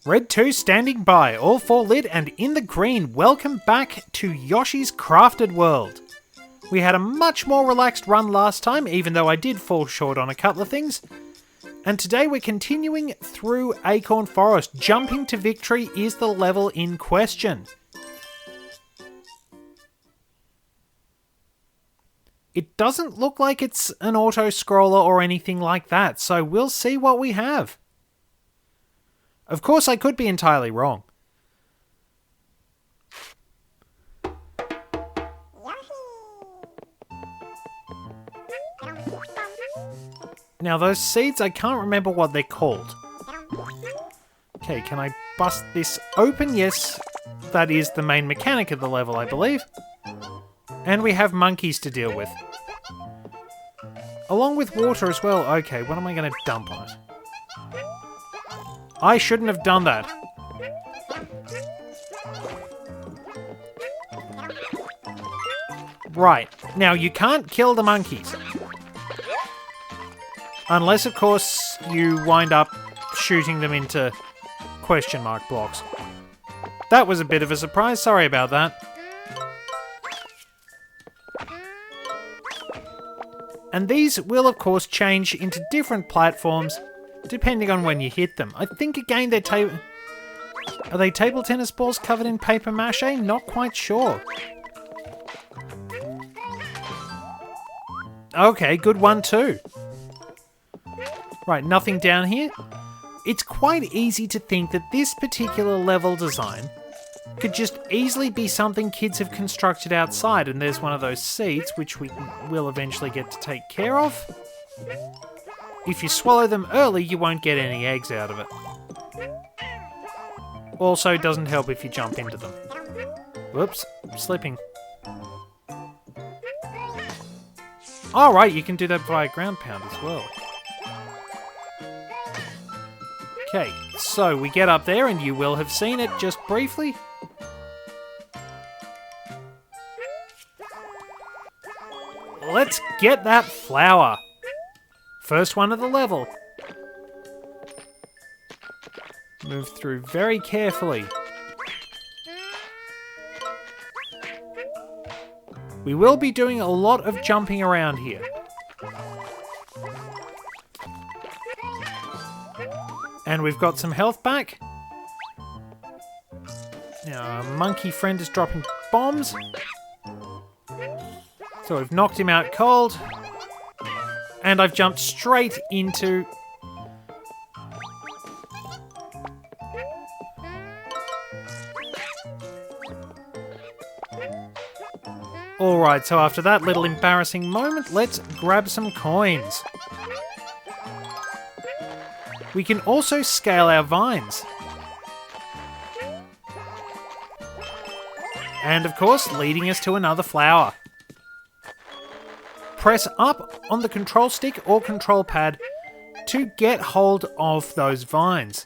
Red 2 standing by, all 4 lit and in the green. Welcome back to Yoshi's Crafted World. We had a much more relaxed run last time, even though I did fall short on a couple of things. And today we're continuing through Acorn Forest. Jumping to victory is the level in question. It doesn't look like it's an auto-scroller or anything like that, so we'll see what we have. Of course, I could be entirely wrong. Now, those seeds, I can't remember what they're called. Okay, can I bust this open? Yes, that is the main mechanic of the level, I believe. And we have monkeys to deal with. Along with water as well. Okay, what am I going to dump on it? I shouldn't have done that. Right, now you can't kill the monkeys. Unless, of course, you wind up shooting them into question mark blocks. That was a bit of a surprise, sorry about that. And these will, of course, change into different platforms depending on when you hit them. I think, again, they're are they table tennis balls covered in paper mache? Not quite sure. Okay, good one too. Right, nothing down here. It's quite easy to think that this particular level design could just easily be something kids have constructed outside, and there's one of those seeds which we will eventually get to take care of. If you swallow them early, you won't get any eggs out of it. Also, doesn't help if you jump into them. Whoops, slipping. Alright, you can do that via ground pound as well. Okay, so we get up there, and you will have seen it just briefly. Let's get that flower. First one of the level. Move through very carefully. We will be doing a lot of jumping around here. And we've got some health back. Now, our monkey friend is dropping bombs. So we've knocked him out cold. And I've jumped straight into... Alright, so after that little embarrassing moment, let's grab some coins. We can also scale our vines. And of course, leading us to another flower. Press up on the control stick or control pad to get hold of those vines.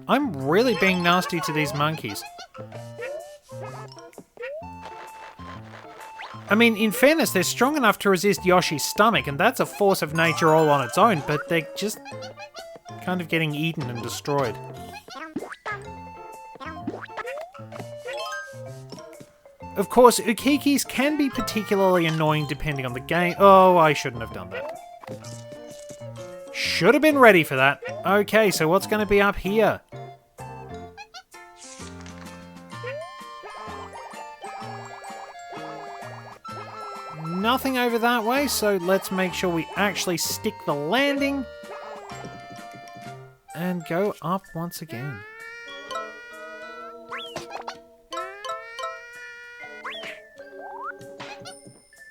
I'm really being nasty to these monkeys. I mean, in fairness, they're strong enough to resist Yoshi's stomach, and that's a force of nature all on its own, but they're just kind of getting eaten and destroyed. Of course, ukikis can be particularly annoying depending on the game. Oh, I shouldn't have done that. Should have been ready for that. Okay, so what's going to be up here? Nothing over that way, so let's make sure we actually stick the landing and go up once again.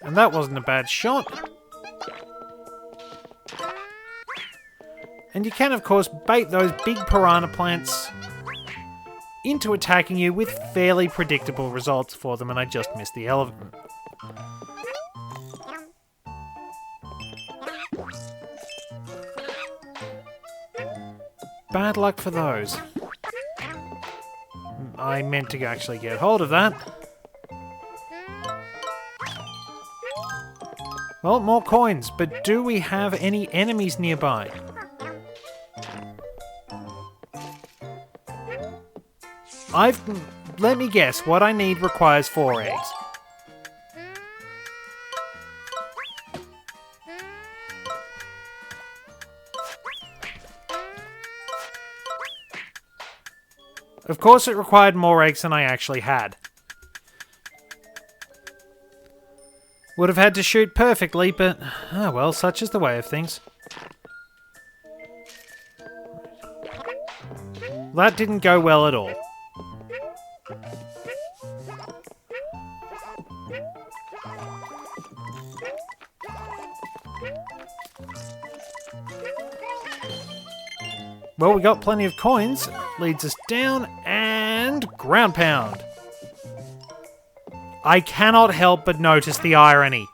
And that wasn't a bad shot. And you can, of course, bait those big piranha plants into attacking you with fairly predictable results for them, and I just missed the elephant. Bad luck for those. I meant to actually get hold of that. Well, more coins, but do we have any enemies nearby? Let me guess, what I need requires 4 eggs. Of course it required more eggs than I actually had. Would have had to shoot perfectly, but oh well, such is the way of things. That didn't go well at all. Well, we got plenty of coins. Leads us down and ground pound. I cannot help but notice the irony.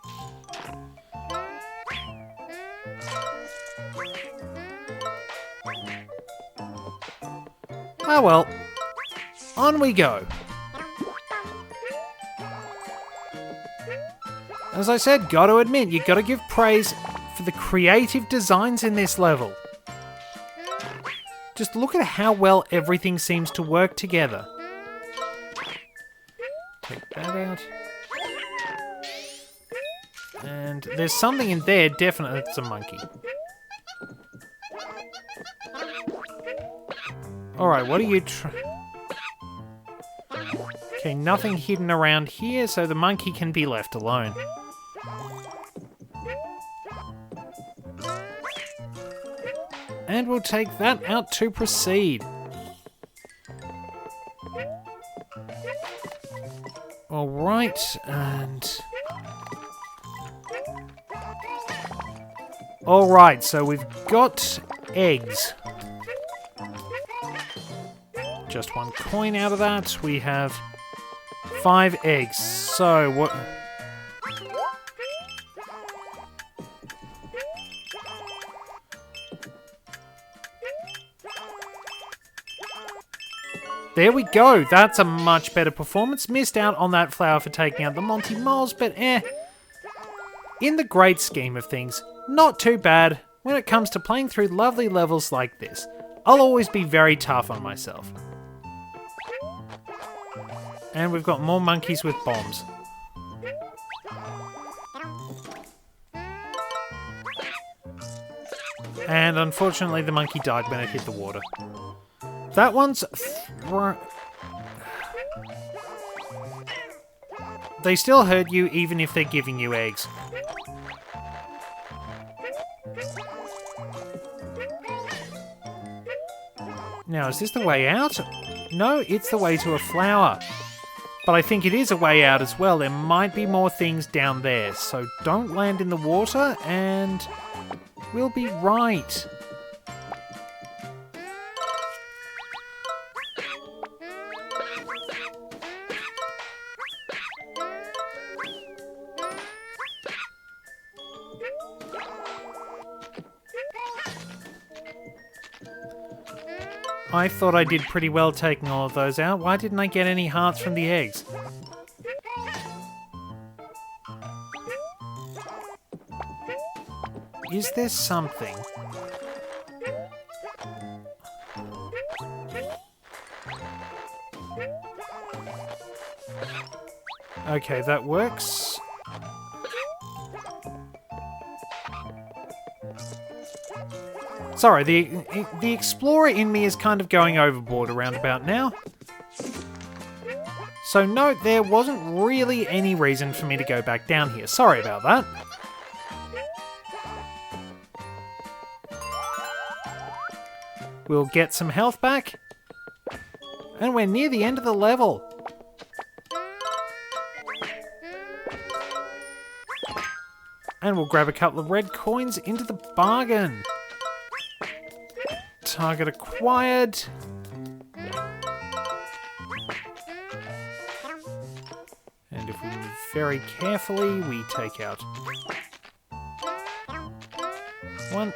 Ah well, on we go. As I said, gotta admit, you gotta give praise for the creative designs in this level. Just look at how well everything seems to work together. Take that out. And there's something in there, definitely. It's a monkey. Alright, what are you Okay, nothing hidden around here, so the monkey can be left alone. And we'll take that out to proceed. Alright, and... Alright, so we've got eggs. Just 1 coin out of that. We have 5 eggs. So what... There we go. That's a much better performance. Missed out on that flower for taking out the Monty Moles, but in the great scheme of things, not too bad when it comes to playing through lovely levels like this. I'll always be very tough on myself. And we've got more monkeys with bombs. And unfortunately the monkey died when it hit the water. That one's... They still hurt you even if they're giving you eggs. Now, is this the way out? No, it's the way to a flower. But I think it is a way out as well. There might be more things down there. So don't land in the water and we'll be right. I thought I did pretty well taking all of those out. Why didn't I get any hearts from the eggs? Is there something? Okay, that works. Sorry, the explorer in me is kind of going overboard around about now. So no, there wasn't really any reason for me to go back down here. Sorry about that. We'll get some health back. And we're near the end of the level. And we'll grab a couple of red coins into the bargain. Target acquired. And if we move very carefully, we take out 1.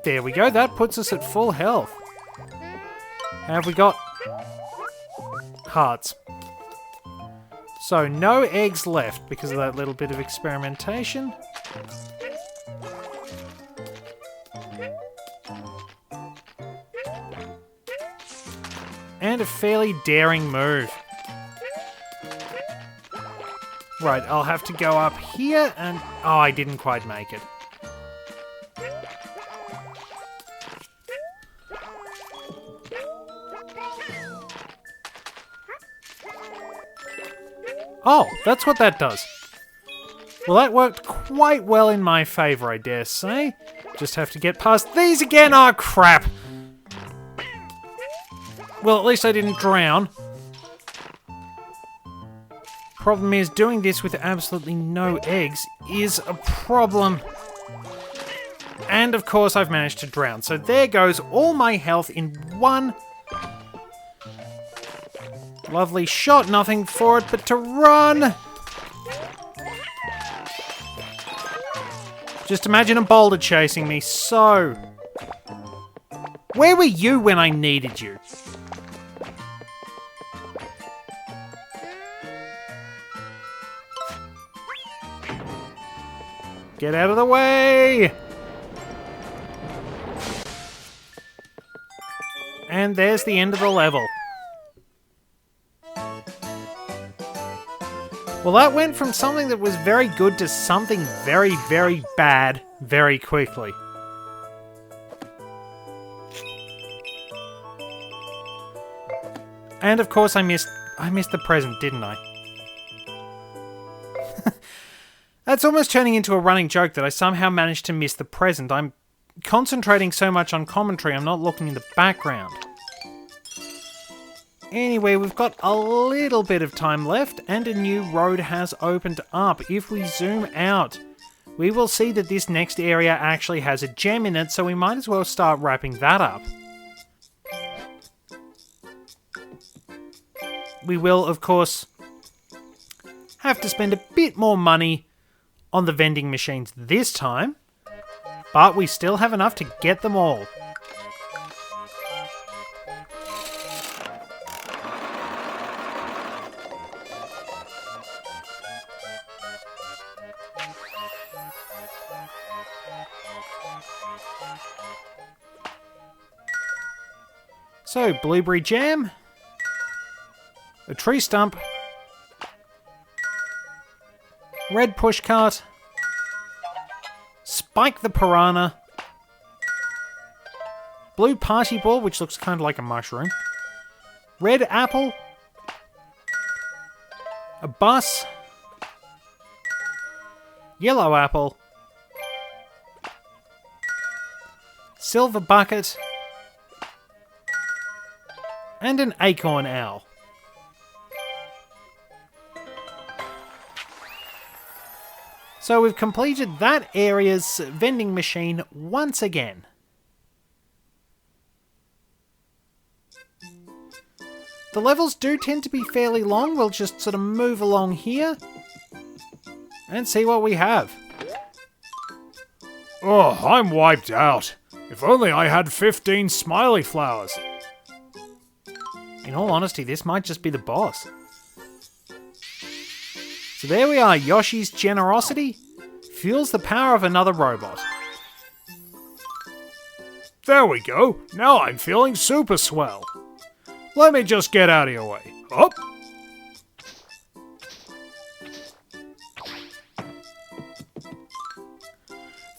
There we go, that puts us at full health. Have we got hearts? So, no eggs left because of that little bit of experimentation. And a fairly daring move. Right, I'll have to go up here and... Oh, I didn't quite make it. Oh, that's what that does. Well, that worked quite well in my favour, I dare say. Just have to get past these again. Oh, crap. Well, at least I didn't drown. Problem is, doing this with absolutely no eggs is a problem. And, of course, I've managed to drown. So there goes all my health in one... lovely shot. Nothing for it but to run. Just imagine a boulder chasing me. So... where were you when I needed you? Get out of the way! And there's the end of the level. Well, that went from something that was very good to something very, very bad very quickly. And of course I missed the present, didn't I? That's almost turning into a running joke that I somehow managed to miss the present. I'm concentrating so much on commentary, I'm not looking in the background. Anyway, we've got a little bit of time left, and a new road has opened up. If we zoom out, we will see that this next area actually has a gem in it, so we might as well start wrapping that up. We will, of course, have to spend a bit more money on the vending machines this time, but we still have enough to get them all. So, blueberry jam, a tree stump, red pushcart, Spike the Piranha, blue party ball, which looks kind of like a mushroom, red apple, a bus, yellow apple, silver bucket, and an acorn owl. So we've completed that area's vending machine once again. The levels do tend to be fairly long. We'll just sort of move along here and see what we have. Oh, I'm wiped out. If only I had 15 smiley flowers. In all honesty, this might just be the boss. So there we are, Yoshi's generosity fuels the power of another robot. There we go. Now I'm feeling super swell. Let me just get out of your way. Up.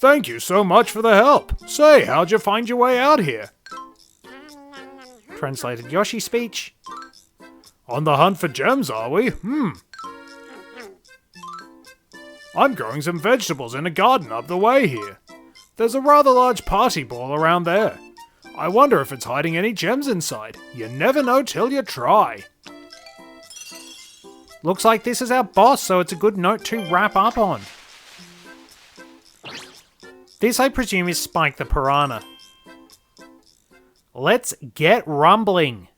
Thank you so much for the help. Say, how'd you find your way out here? Translated Yoshi speech. On the hunt for gems, are we? I'm growing some vegetables in a garden up the way here. There's a rather large party ball around there. I wonder if it's hiding any gems inside. You never know till you try. Looks like this is our boss, so it's a good note to wrap up on. This, I presume, is Spike the Piranha. Let's get rumbling.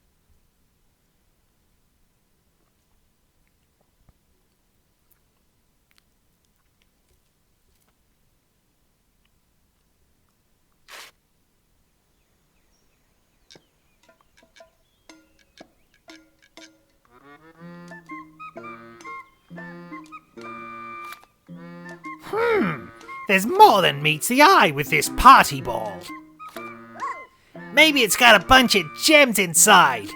There's more than meets the eye with this party ball. Maybe it's got a bunch of gems inside.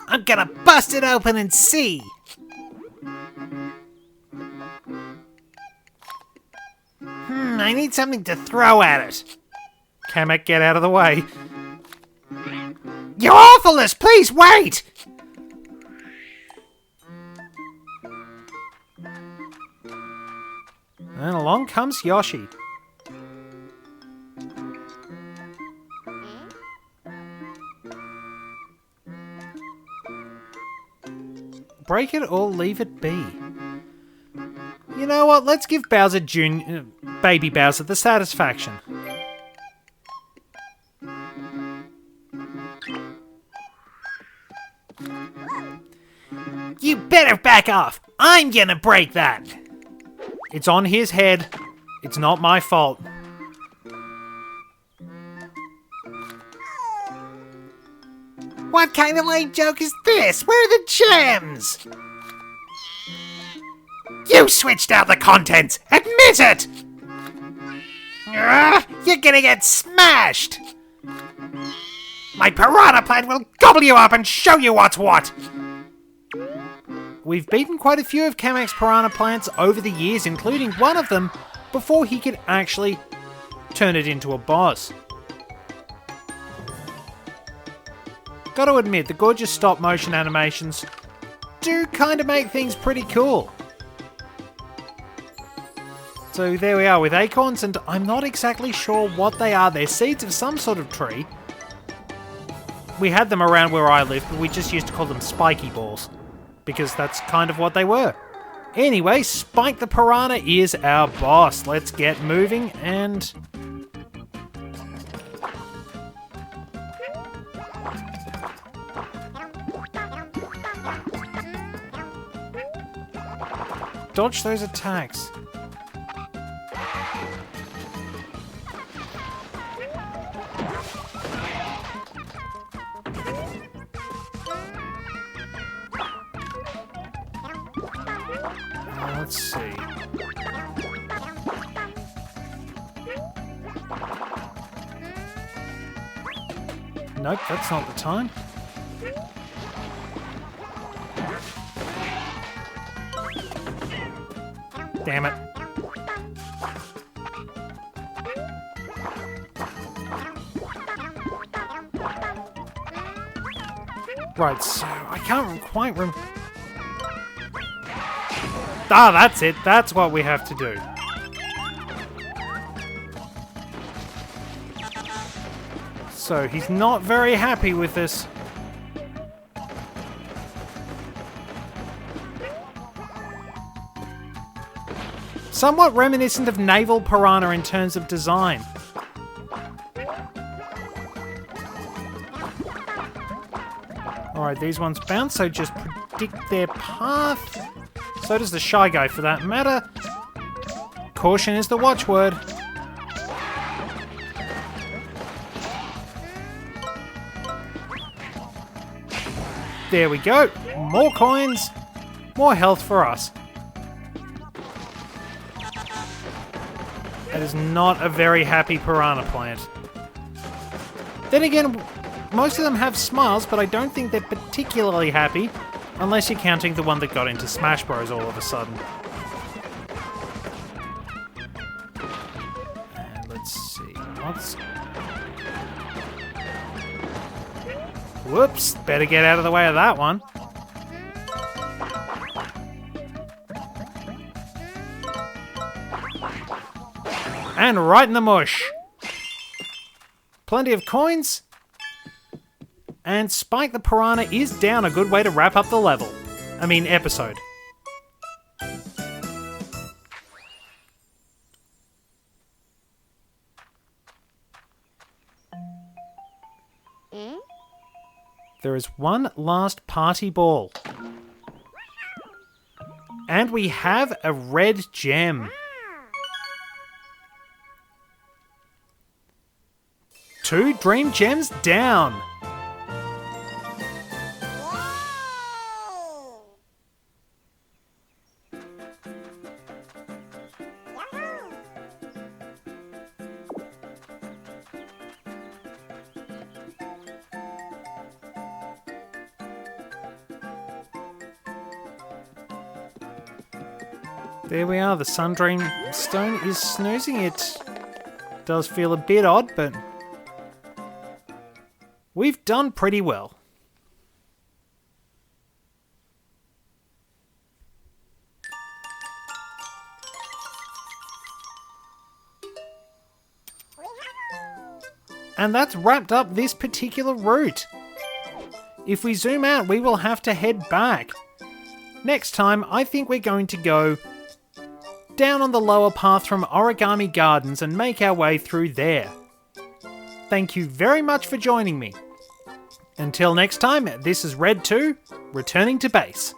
I'm gonna bust it open and see. I need something to throw at it. Kamek, get out of the way. You awfulness, please wait! And along comes Yoshi. Break it or leave it be. You know what? Let's give Bowser Baby Bowser the satisfaction. You better back off! I'm gonna break that! It's on his head. It's not my fault. What kind of lame joke is this? Where are the gems? You switched out the contents! Admit it! You're gonna get smashed! My Piranha Plant will gobble you up and show you what's what! We've beaten quite a few of Kamek's Piranha Plants over the years, including one of them before he could actually turn it into a boss. Gotta admit, the gorgeous stop-motion animations do kind of make things pretty cool. So there we are with acorns, and I'm not exactly sure what they are. They're seeds of some sort of tree. We had them around where I live, but we just used to call them spiky balls, because that's kind of what they were. Anyway, Spike the Piranha is our boss. Let's get moving and... dodge those attacks. Let's see. Nope, that's not the time. Damn it. Right, so I can't quite remember. Ah, that's it. That's what we have to do. So he's not very happy with this. Somewhat reminiscent of Naval Piranha in terms of design. Alright, these ones bounce, so just predict their path. So does the Shy Guy, for that matter. Caution is the watchword. There we go. More coins. More health for us. That is not a very happy Piranha Plant. Then again, most of them have smiles, but I don't think they're particularly happy. Unless you're counting the one that got into Smash Bros all of a sudden. And let's see, whoops, better get out of the way of that one. And right in the mush. Plenty of coins. And Spike the Piranha is down, a good way to wrap up the level. I mean, episode. There is one last party ball. And we have a red gem. 2 dream gems down. There we are, the Sundream Stone is snoozing. It does feel a bit odd, but we've done pretty well. And that's wrapped up this particular route. If we zoom out, we will have to head back. Next time, I think we're going to go down on the lower path from Origami Gardens and make our way through there. Thank you very much for joining me. Until next time, this is Red 2, returning to base.